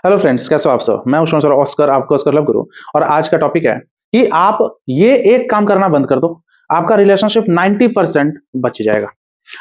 Hello friends, कैसे हो आप सब। मैं हूं सर ऑस्कर, आपको ऑस्कर लव गुरु। और आज का टॉपिक है कि आप ये एक काम करना बंद कर दो, आपका रिलेशनशिप 90% बच जाएगा।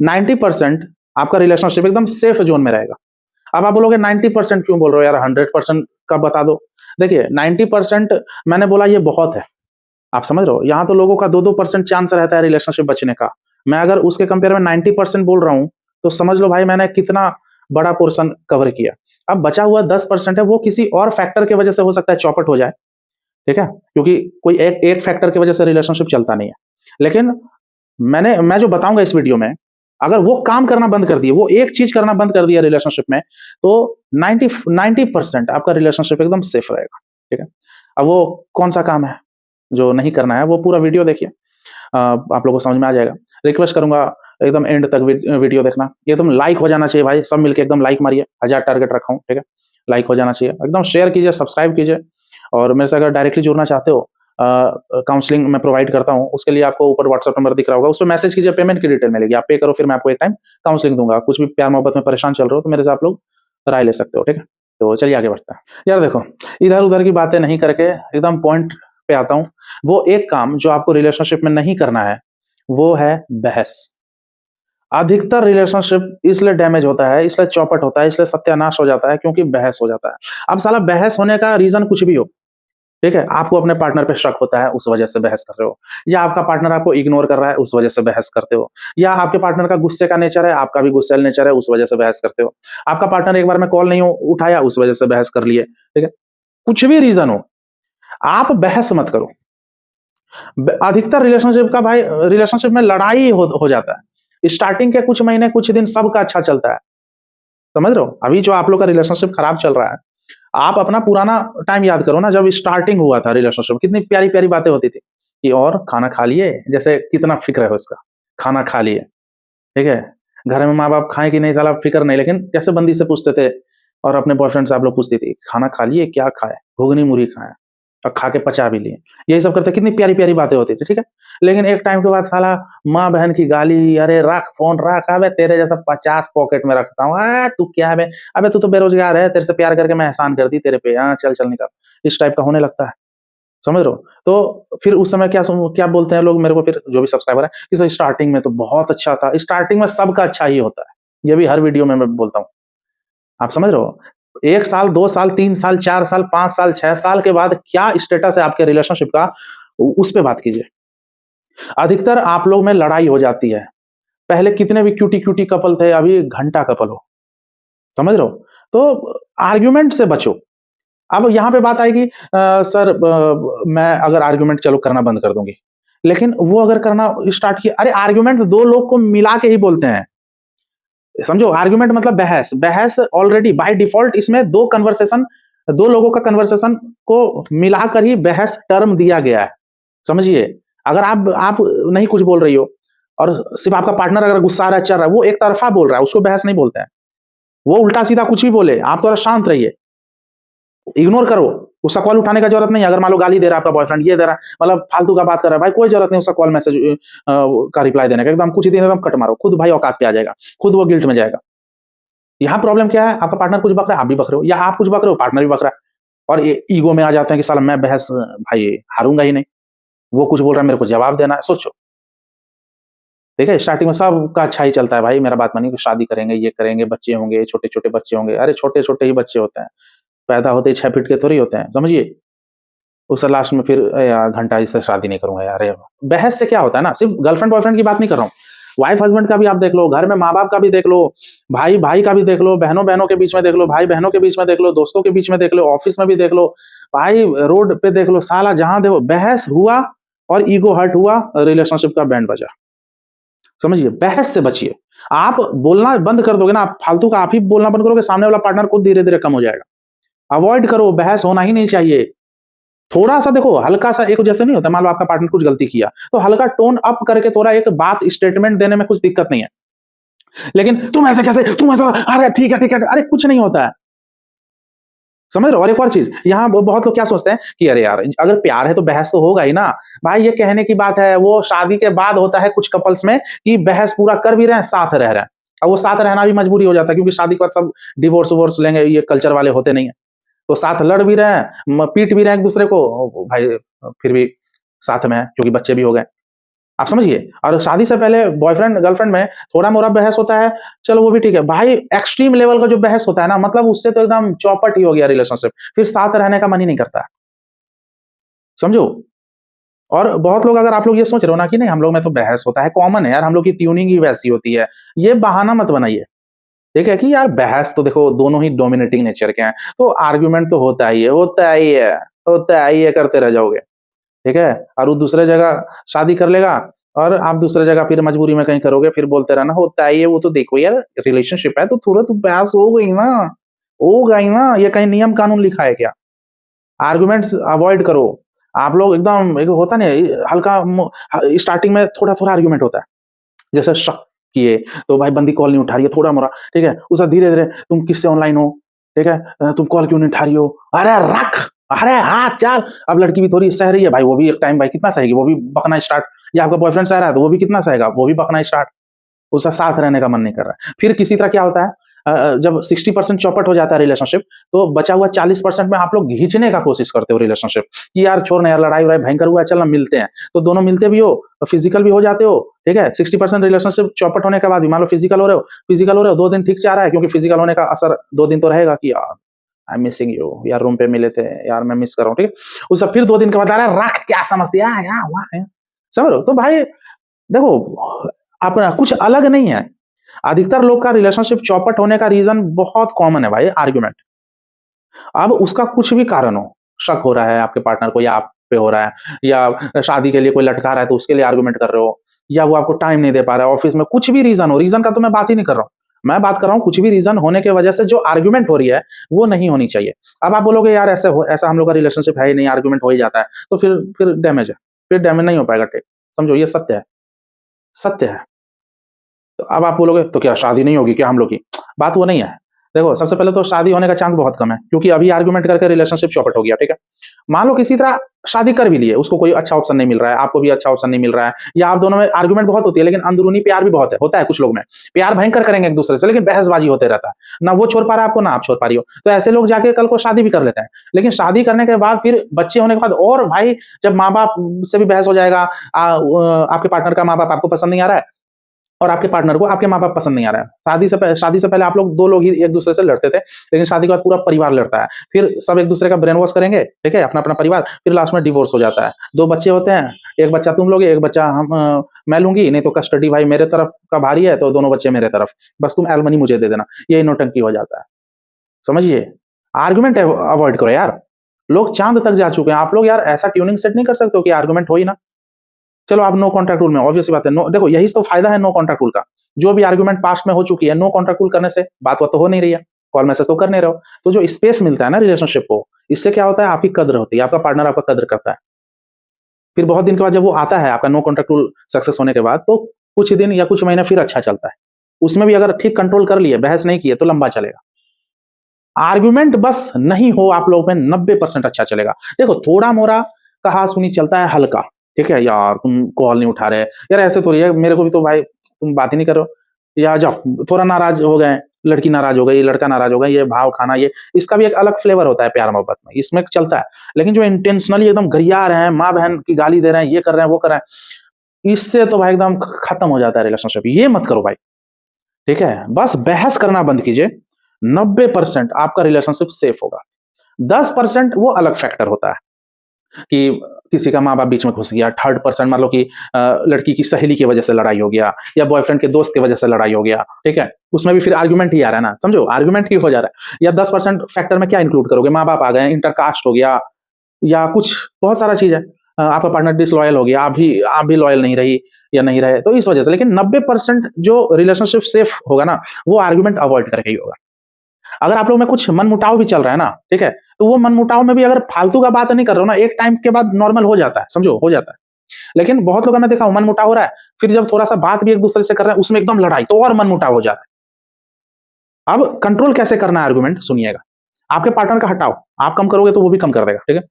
90% आपका रिलेशनशिप एकदम सेफ जोन में रहेगा। अब आप बोलोगे 90% क्यों बोल रहे हो यार, 100% का बता दो। देखिए 90% मैंने बोला ये बहुत है, आप समझ रहे हो। यहाँ तो लोगों का 2-2% चांस रहता है रिलेशनशिप बचने का। मैं अगर उसके कंपेयर में 90% बोल रहा हूँ तो समझ लो भाई मैंने कितना बड़ा पोर्शन कवर किया। अब बचा हुआ 10% है, वो किसी और फैक्टर की वजह से हो सकता है चौपट हो जाए, ठीक है, क्योंकि कोई एक एक फैक्टर की वजह से रिलेशनशिप चलता नहीं है। लेकिन मैं जो बताऊंगा इस वीडियो में, अगर वो काम करना बंद कर दिए, वो एक चीज करना बंद कर दिया रिलेशनशिप में, तो 90% आपका रिलेशनशिप एकदम सेफ रहेगा, ठीक है। अब वो कौन सा काम है जो नहीं करना है, वो पूरा वीडियो देखिए, आप लोगों को समझ में आ जाएगा। रिक्वेस्ट करूंगा एकदम एंड तक वीडियो देखना। एकदम लाइक हो जाना चाहिए भाई, सब मिलके एकदम लाइक मारिए, 1000 टारगेट रखा हूं, ठीक है। लाइक हो जाना चाहिए, एकदम शेयर कीजिए, सब्सक्राइब कीजिए। और मेरे से अगर डायरेक्टली जुड़ना चाहते हो, काउंसलिंग मैं प्रोवाइड करता हूँ, उसके लिए आपको ऊपर व्हाट्सएप नंबर दिख रहा होगा, उस पर मैसेज कीजिए, पेमेंट की डिटेल मिलेगी, आप पे करो, फिर मैं आपको एक टाइम काउंसलिंग दूंगा। कुछ भी प्यार मोहब्बत में परेशान चल रहे हो तो मेरे से आप लोग राय ले सकते हो, ठीक है। तो चलिए आगे बढ़ते हैं। यार देखो, इधर उधर की बातें नहीं करके एकदम पॉइंट पे आता हूँ। वो एक काम जो आपको रिलेशनशिप में नहीं करना है वो है बहस। अधिकतर रिलेशनशिप इसलिए डैमेज होता है, इसलिए चौपट होता है, इसलिए सत्यानाश हो जाता है क्योंकि बहस हो जाता है। अब साला बहस होने का रीजन कुछ भी हो, ठीक है, आपको अपने पार्टनर पे शक होता है उस वजह से बहस कर रहे हो, या आपका पार्टनर आपको इग्नोर कर रहा है उस वजह से बहस करते हो, या आपके पार्टनर का गुस्से का नेचर है, आपका भी गुस्सेल नेचर है, उस वजह से बहस करते हो, आपका पार्टनर एक बार में कॉल नहीं उठाया उस वजह से बहस कर लिए, ठीक है। कुछ भी रीजन हो, आप बहस मत करो। अधिकतर रिलेशनशिप का भाई, रिलेशनशिप में लड़ाई हो जाता है। स्टार्टिंग के कुछ महीने कुछ दिन सबका अच्छा चलता है, समझ रहे हो। अभी जो आप लोग का रिलेशनशिप खराब चल रहा है, आप अपना पुराना टाइम याद करो ना, जब स्टार्टिंग हुआ था रिलेशनशिप, कितनी प्यारी प्यारी बातें होती थी कि और खाना खा लिए, जैसे कितना फिक्र है उसका, खाना खा लिए, ठीक है। घर में माँ बाप खाए कि नहीं साला फिक्र नहीं, लेकिन कैसे बंदी से पूछते थे, और अपने बॉयफ्रेंड से आप लोग पूछती थी खाना खा लिए, क्या खाए, घुगनी मुरही खाए, और खा के पचा भी लिए। यही सब करते, कितनी प्यारी प्यारी बातें होती थी, ठीक है। लेकिन एक टाइम के बाद साला माँ बहन की गाली, अरे रख फोन रख, अबे तेरे जैसा 50 पॉकेट में रखता हूँ, तू क्या है बे, अबे तू तो बेरोजगार है, तेरे से प्यार करके मैं एहसान कर दी तेरे पे, हाँ चल चल निकल, इस टाइप का होने लगता है, समझ रहे हो। तो फिर उस समय क्या बोलते हैं लोग मेरे को, फिर जो भी सब्सक्राइबर है, कि सर स्टार्टिंग में तो बहुत अच्छा था। स्टार्टिंग में सबका अच्छा ही होता है, ये भी हर वीडियो में मैं बोलता हूँ, आप समझ रहे हो। 1 साल 2 साल 3 साल 4 साल 5 साल 6 साल के बाद क्या स्टेटस है आपके रिलेशनशिप का, उस पर बात कीजिए। अधिकतर आप लोग में लड़ाई हो जाती है। पहले कितने भी क्यूटी क्यूटी कपल थे, अभी घंटा कपल हो, समझ रहे हो। तो आर्ग्यूमेंट से बचो। अब यहाँ पे बात आएगी, सर मैं अगर आर्ग्यूमेंट चलो करना बंद कर दूंगी, लेकिन वो अगर करना स्टार्ट किया, अरे आर्ग्यूमेंट दो लोग को मिला के ही बोलते हैं, समझो। आर्ग्यूमेंट मतलब बहस। बहस ऑलरेडी बाय डिफॉल्ट इसमें दो लोगों का कन्वर्सेशन को मिलाकर ही बहस टर्म दिया गया है, समझिए। अगर आप नहीं कुछ बोल रही हो और सिर्फ आपका पार्टनर अगर गुस्सा आ रहा है, चल रहा है, वो एक तरफा बोल रहा है, उसको बहस नहीं बोलते हैं। वो उल्टा सीधा कुछ भी बोले, आप थोड़ा शांत रहिए, इग्नोर करो, उसका कॉल उठाने का जरूरत नहीं है। अगर मान लो गाली दे रहा है आपका बॉयफ्रेंड, ये दे रहा है, मतलब फालतू का बात कर रहा है, भाई कोई जरूरत नहीं उसका कॉल मैसेज का रिप्लाई देने का, एकदम कुछ ही दिन एकदम कट मारो, खुद भाई औकात पे आ जाएगा, खुद वो गिल्ट में जाएगा। यहाँ प्रॉब्लम क्या है, आपका पार्टनर कुछ बक रहा है, आप भी बक रहे हो, या आप कुछ बक रहे हो, पार्टनर भी बक रहा है, और ईगो में आ जाते हैं कि साला मैं बहस भाई हारूंगा ही नहीं, वो कुछ बोल रहा है मेरे को जवाब देना है। सोचो, ठीक है, स्टार्टिंग में सबका अच्छा ही चलता है, भाई मेरा बात मानिए, शादी करेंगे, ये करेंगे, बच्चे होंगे, छोटे छोटे बच्चे होंगे, अरे छोटे छोटे ही बच्चे होते हैं, पैदा होते ही 6 फीट के थोड़ी होते हैं, समझिए। उससे लास्ट में फिर यार घंटा इससे शादी नहीं करूंगा यार, बहस से क्या होता है ना, सिर्फ गर्लफ्रेंड बॉयफ्रेंड की बात नहीं कर रहा हूँ, वाइफ हस्बैंड का भी आप देख लो, घर में माँ बाप का भी देख लो, भाई भाई का भी देख लो, बहनों बहनों के बीच में देख लो, भाई बहनों के बीच में देख लो, दोस्तों के बीच में देख लो, ऑफिस में भी देख लो, भाई रोड पे देख लो, साला जहां देखो बहस हुआ और ईगो हर्ट हुआ, रिलेशनशिप का बैंड बजा, समझिए। बहस से बचिए। आप बोलना बंद कर दोगे ना, आप फालतू का आप ही बोलना बंद करोगे, सामने वाला पार्टनर खुद धीरे धीरे कम हो जाएगा। अवॉइड करो, बहस होना ही नहीं चाहिए। थोड़ा सा देखो, हल्का सा, एक जैसे नहीं होता, मान लो आपका पार्टनर कुछ गलती किया तो हल्का टोन अप करके थोड़ा एक बात स्टेटमेंट देने में कुछ दिक्कत नहीं है, लेकिन तुम ऐसे कैसे, तुम ऐसा, अरे ठीक है, अरे कुछ नहीं होता है, समझ रहे हो। और एक और चीज, यहाँ बहुत लोग क्या सोचते हैं कि अरे यार अगर प्यार है तो बहस तो होगा ही ना, भाई ये कहने की बात है, वो शादी के बाद होता है कुछ कपल्स में कि बहस पूरा कर भी रहे हैं, साथ रह रहे हैं, और वो साथ रहना भी मजबूरी हो जाता है, क्योंकि शादी के बाद सब डिवोर्स वोर्स लेंगे, ये कल्चर वाले होते नहीं है। तो साथ लड़ भी रहे हैं, पीट भी रहे हैं एक दूसरे को, भाई फिर भी साथ में है क्योंकि बच्चे भी हो गए। आप समझिए। और शादी से पहले बॉयफ्रेंड गर्लफ्रेंड में थोड़ा मोड़ा बहस होता है, चलो वो भी ठीक है। भाई एक्सट्रीम लेवल का जो बहस होता है ना, मतलब उससे तो एकदम चौपट ही हो गया रिलेशनशिप, फिर साथ रहने का मन ही नहीं करता। समझो। और बहुत लोग, अगर आप लोग ये सोच रहे हो ना कि नहीं हम लोग में तो बहस होता है, कॉमन है यार, हम लोग की ट्यूनिंग ही वैसी होती है, ये बहाना मत बनाइए। ठीक है कि यार बहस तो देखो दोनों ही डोमिनेटिंग नेचर के हैं, तो आर्ग्यूमेंट तो होता ही है, होता ही है, होता ही है, करते रह जाओगे। ठीक है। और वो दूसरे जगह शादी कर लेगा और आप दूसरे जगह फिर मजबूरी में कहीं करोगे, फिर बोलते रहना होता ही है। वो तो देखो यार रिलेशनशिप है तो थोड़ा तो बहस हो गई ना, हो गई ना, ये कहीं नियम कानून लिखा है क्या? आर्गुमेंट्स अवॉइड करो। आप लोग एकदम एक होता नहीं हल्का स्टार्टिंग में थोड़ा थोड़ा आर्गुमेंट होता है, जैसे शक किए तो भाई बंदी कॉल नहीं उठा रही है, थोड़ा मोड़ा, ठीक है। उसका धीरे धीरे तुम किससे ऑनलाइन हो, ठीक है, तुम कॉल क्यों नहीं उठा रही हो, अरे रख, अरे हाँ चल। अब लड़की भी थोड़ी सह रही है भाई, वो भी एक टाइम भाई कितना सहेगी, वो भी बकना स्टार्ट। या आपका बॉयफ्रेंड सह रहा है तो वो भी कितना सहेगा, वो भी बकना स्टार्ट। उसका साथ रहने का मन नहीं कर रहा है। फिर किसी तरह क्या होता है, जब 60% चौपट हो जाता है रिलेशनशिप, तो बचा हुआ 40% में आप लोग खींचने का कोशिश करते हो रिलेशनशिप, कि यार छोड़ ना यार, लड़ाई वड़ाई भयंकर हुआ है, चल ना मिलते हैं। तो दोनों मिलते भी हो, फिजिकल भी हो जाते हो। ठीक है। 60% रिलेशनशिप चौपट होने के बाद भी मान लो फिजिकल हो रहे हो, फिजिकल हो रहे हो 2 दिन ठीक जा रहा है, क्योंकि फिजिकल होने का असर 2 दिन तो रहेगा कि यार आई एम मिसिंग यू, यार रूम पे मिले थे यार, मैं मिस कर रहा हूँ। ठीक है। उसका फिर 2 दिन के बाद अरे रख, क्या समझते यार, समझ रहे हो? तो भाई देखो, अपना कुछ अलग नहीं है। अधिकतर लोग का रिलेशनशिप चौपट होने का रीजन बहुत कॉमन है भाई, आर्गुमेंट। अब उसका कुछ भी कारण हो, शक हो रहा है आपके पार्टनर को या आप पे हो रहा है, या शादी के लिए कोई लटका रहा है तो उसके लिए आर्गुमेंट कर रहे हो, या वो आपको टाइम नहीं दे पा रहा है ऑफिस में, कुछ भी रीजन हो, रीजन का तो मैं बात ही नहीं कर रहा हूं। मैं बात कर रहा हूं कुछ भी रीजन होने की वजह से जो आर्गुमेंट हो रही है वो नहीं होनी चाहिए। अब आप बोलोगे यार ऐसा हम लोग का रिलेशनशिप है ही नहीं, आर्गुमेंट हो ही जाता है, तो फिर डैमेज है, फिर डैमेज नहीं हो पाएगा। ठीक, समझो ये सत्य है, सत्य है। तो अब आप बोलोगे तो क्या शादी नहीं होगी क्या हम लोग की? बात वो नहीं है। देखो सबसे पहले तो शादी होने का चांस बहुत कम है, क्योंकि अभी आर्गुमेंट करके रिलेशनशिप चौपट हो गया। ठीक है। मान लो किसी तरह शादी कर भी लिए, उसको कोई अच्छा ऑप्शन नहीं मिल रहा है, आपको भी अच्छा ऑप्शन नहीं मिल रहा है, या आप दोनों में आर्गुमेंट बहुत होती है लेकिन अंदरूनी प्यार भी बहुत है, होता है कुछ लोग में। प्यार भयंकर करेंगे एक दूसरे से, लेकिन बहसबाजी होते रहता है, ना वो छोड़ पा रहा है आपको, ना आप छोड़ पा रही हो। तो ऐसे लोग जाके कल को शादी भी कर लेते हैं, लेकिन शादी करने के बाद फिर बच्चे होने के बाद, और भाई जब माँ बाप से भी बहस हो जाएगा, आपके पार्टनर का माँ बाप आपको पसंद नहीं आ रहा है और आपके पार्टनर को आपके माँ-बाप पसंद नहीं आ रहा है। शादी से पहले आप लोग 2 लोग ही एक-दूसरे से लड़ते थे, लेकिन शादी के बाद पूरा परिवार लड़ता है। फिर सब एक-दूसरे का ब्रेन वॉश करेंगे, ठीक है? अपना-अपना परिवार, फिर लास्ट में डिवोर्स हो जाता है। 2 बच्चे होते हैं, 1 बच्चा तुम लोगे, 1 बच्चा मैं लूँगी, नहीं तो कस्टडी भाई मेरे तरफ का भारी है, तो दोनों बच्चे मेरे तरफ। बस तुम एलिमनी मुझे दे देना। यही नौटंकी हो जाता है। समझिए? आर्गुमेंट अवॉइड करो यार। लोग चाँद तक जा चुके हैं, आप लोग यार ऐसा ट्यूनिंग सेट नहीं कर सकते हो कि आर्गुमेंट हो ही ना। चलो आप नो कॉन्टैक्ट रूल में, ऑब्वियस सी बात है, नो, देखो यही तो फायदा है नो कॉन्टैक्ट रूल का। जो भी आर्गुमेंट पास्ट में हो चुकी है, नो कॉन्टैक्ट रूल करने से बात तो हो नहीं रही है, कॉल मैसेज तो कर नहीं रहे हो, तो जो स्पेस मिलता है ना रिलेशनशिप को, इससे क्या होता है, आपकी कद्र होती है, आपका पार्टनर आपका कद्र करता है। फिर बहुत दिन के बाद जब वो आता है आपका नो कॉन्टैक्ट रूल सक्सेस होने के बाद, तो कुछ दिन या कुछ महीने फिर अच्छा चलता है। उसमें भी अगर ठीक कंट्रोल कर लिए, बहस नहीं किए, तो लंबा चलेगा। आर्गुमेंट बस नहीं हो आप लोगों में, 90% अच्छा चलेगा। देखो थोड़ा मोड़ा कहा सुनी चलता है, हल्का, ठीक है, यार तुम कॉल नहीं उठा रहे, यार ऐसे थोड़ी है, मेरे को भी तो भाई तुम बात ही नहीं कर रहे हो, या जाओ थोड़ा नाराज हो गए, लड़की नाराज हो गई, लड़का नाराज हो गया, ये भाव खाना, ये इसका भी एक अलग फ्लेवर होता है प्यार मोहब्बत में, इसमें चलता है। लेकिन जो इंटेंशनली एकदम गरिया रहे हैं, माँ बहन की गाली दे रहे हैं, ये कर रहे हैं वो कर रहे हैं, इससे तो भाई एकदम खत्म हो जाता है रिलेशनशिप। ये मत करो भाई। ठीक है। बस बहस करना बंद कीजिए, 90% आपका रिलेशनशिप सेफ होगा। 10% वो अलग फैक्टर होता है कि किसी का माँ बाप बीच में घुस गया, 3rd% मान लो कि लड़की की सहेली की वजह से लड़ाई हो गया, या बॉयफ्रेंड के दोस्त की वजह से लड़ाई हो गया, ठीक है, उसमें भी फिर आर्गुमेंट ही आ रहा है ना, समझो आर्गुमेंट ही हो जा रहा है। या 10% फैक्टर में क्या इंक्लूड करोगे, माँ बाप आ गए, इंटरकास्ट हो गया, या कुछ बहुत सारा चीज है, आपका पार्टनर डिसलॉयल हो गया, आप भी लॉयल नहीं रही या नहीं रहे, तो इस वजह से। लेकिन 90% जो रिलेशनशिप सेफ होगा ना, वो आर्गुमेंट अवॉइड करके ही होगा। अगर आप लोग में कुछ मनमुटाव भी चल रहा है ना, ठीक है, तो वो मनमुटाव में भी अगर फालतू का बात नहीं कर रहे हो ना, एक टाइम के बाद नॉर्मल हो जाता है, समझो हो जाता है। लेकिन बहुत लोग मैं देखा हूं, मनमुटाव हो रहा है, फिर जब थोड़ा सा बात भी एक दूसरे से कर रहे हैं, उसमें एकदम लड़ाई, तो और मनमुटाव हो जा रहा है। अब कंट्रोल कैसे करना है आर्गुमेंट, सुनिएगा। आपके पार्टनर का हटाओ, आप कम करोगे तो वो भी कम कर देगा, ठीक है।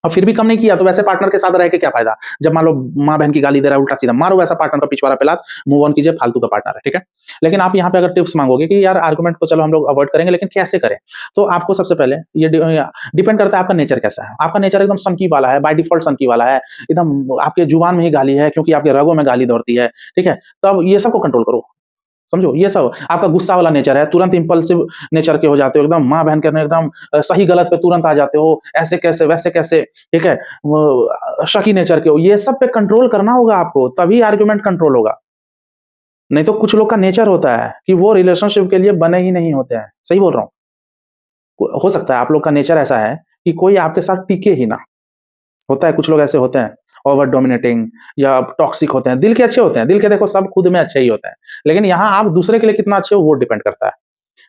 और फिर भी कम नहीं किया तो वैसे पार्टनर के साथ रह के क्या फायदा? जब मान लो माँ बहन की गाली दे रहा है उल्टा सीधा, मारो वैसा पार्टनर का पिछवाड़ा पे लात, मूव ऑन कीजिए, फालतू का पार्टनर है, ठीक है? लेकिन आप यहाँ पे अगर टिप्स मांगोगे कि यार आर्गुमेंट तो चलो हम लोग अवॉइड करेंगे, लेकिन कैसे करें? तो आपको सबसे पहले ये डिपेंड करता है आपका नेचर कैसा है। आपका नेचर एकदम सनकी वाला है, बाय डिफॉल्ट सनकी वाला है, एकदम आपके जुबान में ही गाली है क्योंकि आपके रगों में गाली दौड़ती है, ठीक है? तब ये सबको कंट्रोल करो। समझो, ये सब आपका गुस्सा वाला नेचर है, तुरंत इंपल्सिव नेचर के हो जाते हो, एकदम माँ बहन के एकदम सही गलत पे तुरंत आ जाते हो, ऐसे कैसे वैसे कैसे, ठीक है? शकी नेचर के हो, ये सब पे कंट्रोल करना होगा आपको, तभी आर्गुमेंट कंट्रोल होगा। नहीं तो कुछ लोग का नेचर होता है कि वो रिलेशनशिप के लिए बने ही नहीं होते हैं। सही बोल रहा हूँ। हो सकता है आप लोग का नेचर ऐसा है कि कोई आपके साथ टिके ही ना। होता है, कुछ लोग ऐसे होते हैं, ओवर डोमिनेटिंग या टॉक्सिक होते हैं। दिल के अच्छे होते हैं, दिल के देखो सब खुद में अच्छे ही होते हैं, लेकिन यहाँ आप दूसरे के लिए कितना अच्छे हो वो डिपेंड करता है।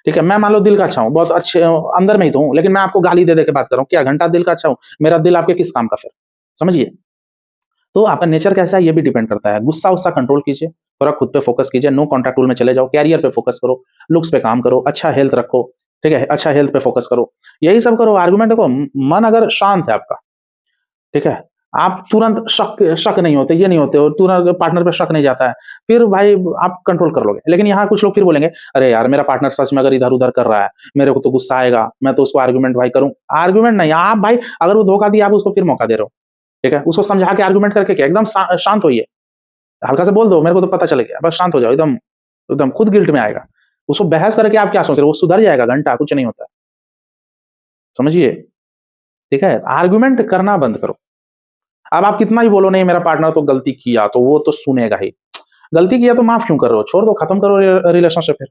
ठीक है, मैं मान लो दिल का अच्छा हूँ, बहुत अच्छे अंदर में ही तो हूँ, लेकिन मैं आपको गाली दे दे के बात कर रहा हूँ, क्या घंटा दिल का अच्छा हूँ? मेरा दिल आपके किस काम का फिर? समझिए। तो आपका नेचर कैसा है ये भी डिपेंड करता है। गुस्सा उस्सा कंट्रोल कीजिए, थोड़ा खुद पे फोकस कीजिए, नो कॉन्टैक्ट टूल में चले जाओ, कैरियर पे फोकस करो, लुक्स पे काम करो, अच्छा हेल्थ रखो, ठीक है? अच्छा हेल्थ पे फोकस करो, यही सब करो। आर्गुमेंट देखो, मन अगर शांत है आपका, ठीक है? आप तुरंत शक शक नहीं होते, ये नहीं होते हो, तुरंत पार्टनर पे शक नहीं जाता है, फिर भाई आप कंट्रोल कर लोगे। लेकिन यहाँ कुछ लोग फिर बोलेंगे, "अरे यार, मेरा पार्टनर सच में अगर इधर-उधर कर रहा है, मेरे को तो गुस्सा आएगा, मैं तो उसको आर्गुमेंट भाई करूँ।" आर्गुमेंट नहीं, आप भाई अगर वो धोखा दिया, आप उसको फिर मौका दे रहे हो, ठीक है? उसको समझा के आर्गुमेंट करके क्या, एकदम शांत होइए, हल्का सा बोल दो, "मेरे को तो पता चल गया।" बस शांत हो जाओ, एकदम एकदम खुद गिल्ट में आएगा। उसको बहस करके आप क्या सोच रहे हो? वो सुधर जाएगा घंटा, कुछ नहीं होता है। समझिए, ठीक है? आर्गुमेंट करना बंद करो। अब आप कितना ही बोलो नहीं मेरा पार्टनर तो गलती किया, तो वो तो सुनेगा ही। गलती किया तो माफ क्यों कर रहे हो? छोड़ दो, खत्म करो रिलेशनशिप फिर।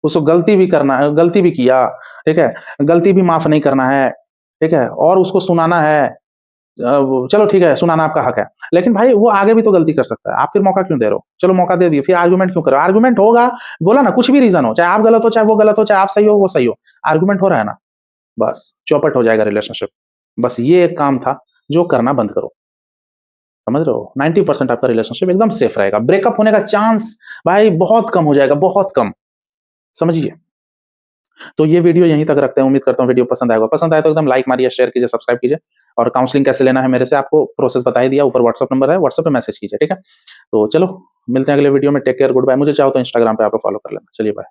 उसको गलती भी करना है, गलती भी किया, ठीक है? गलती भी माफ नहीं करना है, ठीक है? और उसको सुनाना है, चलो ठीक है, सुनाना आपका हक है। लेकिन भाई वो आगे भी तो गलती कर सकता है, आप फिर मौका क्यों दे रहे हो? चलो मौका दे दिए, फिर आर्गुमेंट क्यों कर रहे हो? आर्गुमेंट होगा, बोला ना, कुछ भी रीज़न हो, चाहे आप गलत हो, चाहे वो गलत हो, चाहे आप सही हो, वो सही हो। आर्गुमेंट हो रहा है ना, बस चौपट हो जाएगा रिलेशनशिप। बस ये एक काम था, जो करना बंद करो। समझ रहे हो? 90% आपका रिलेशनशिप एकदम सेफ रहेगा। ब्रेकअप होने का चांस भाई बहुत कम हो जाएगा, बहुत कम। समझिए। तो ये वीडियो यहीं तक रखते हैं। उम्मीद करता हूँ वीडियो पसंद आएगा। पसंद आए तो एकदम लाइक मारिए, शेयर कीजिए, सब्सक्राइब कीजिए, और काउंसलिंग कैसे लेना है मेरे से आपको प्रोसेस बता ही दिया। ऊपर व्हाट्सएप नंबर है, व्हाट्सएप पे मैसेज कीजिए, ठीक है? तो चलो मिलते हैं अगले वीडियो में। Take care, good bye. मुझे चाहो तो इंस्टाग्राम पे आप फॉलो कर लेना। चलिए बाय।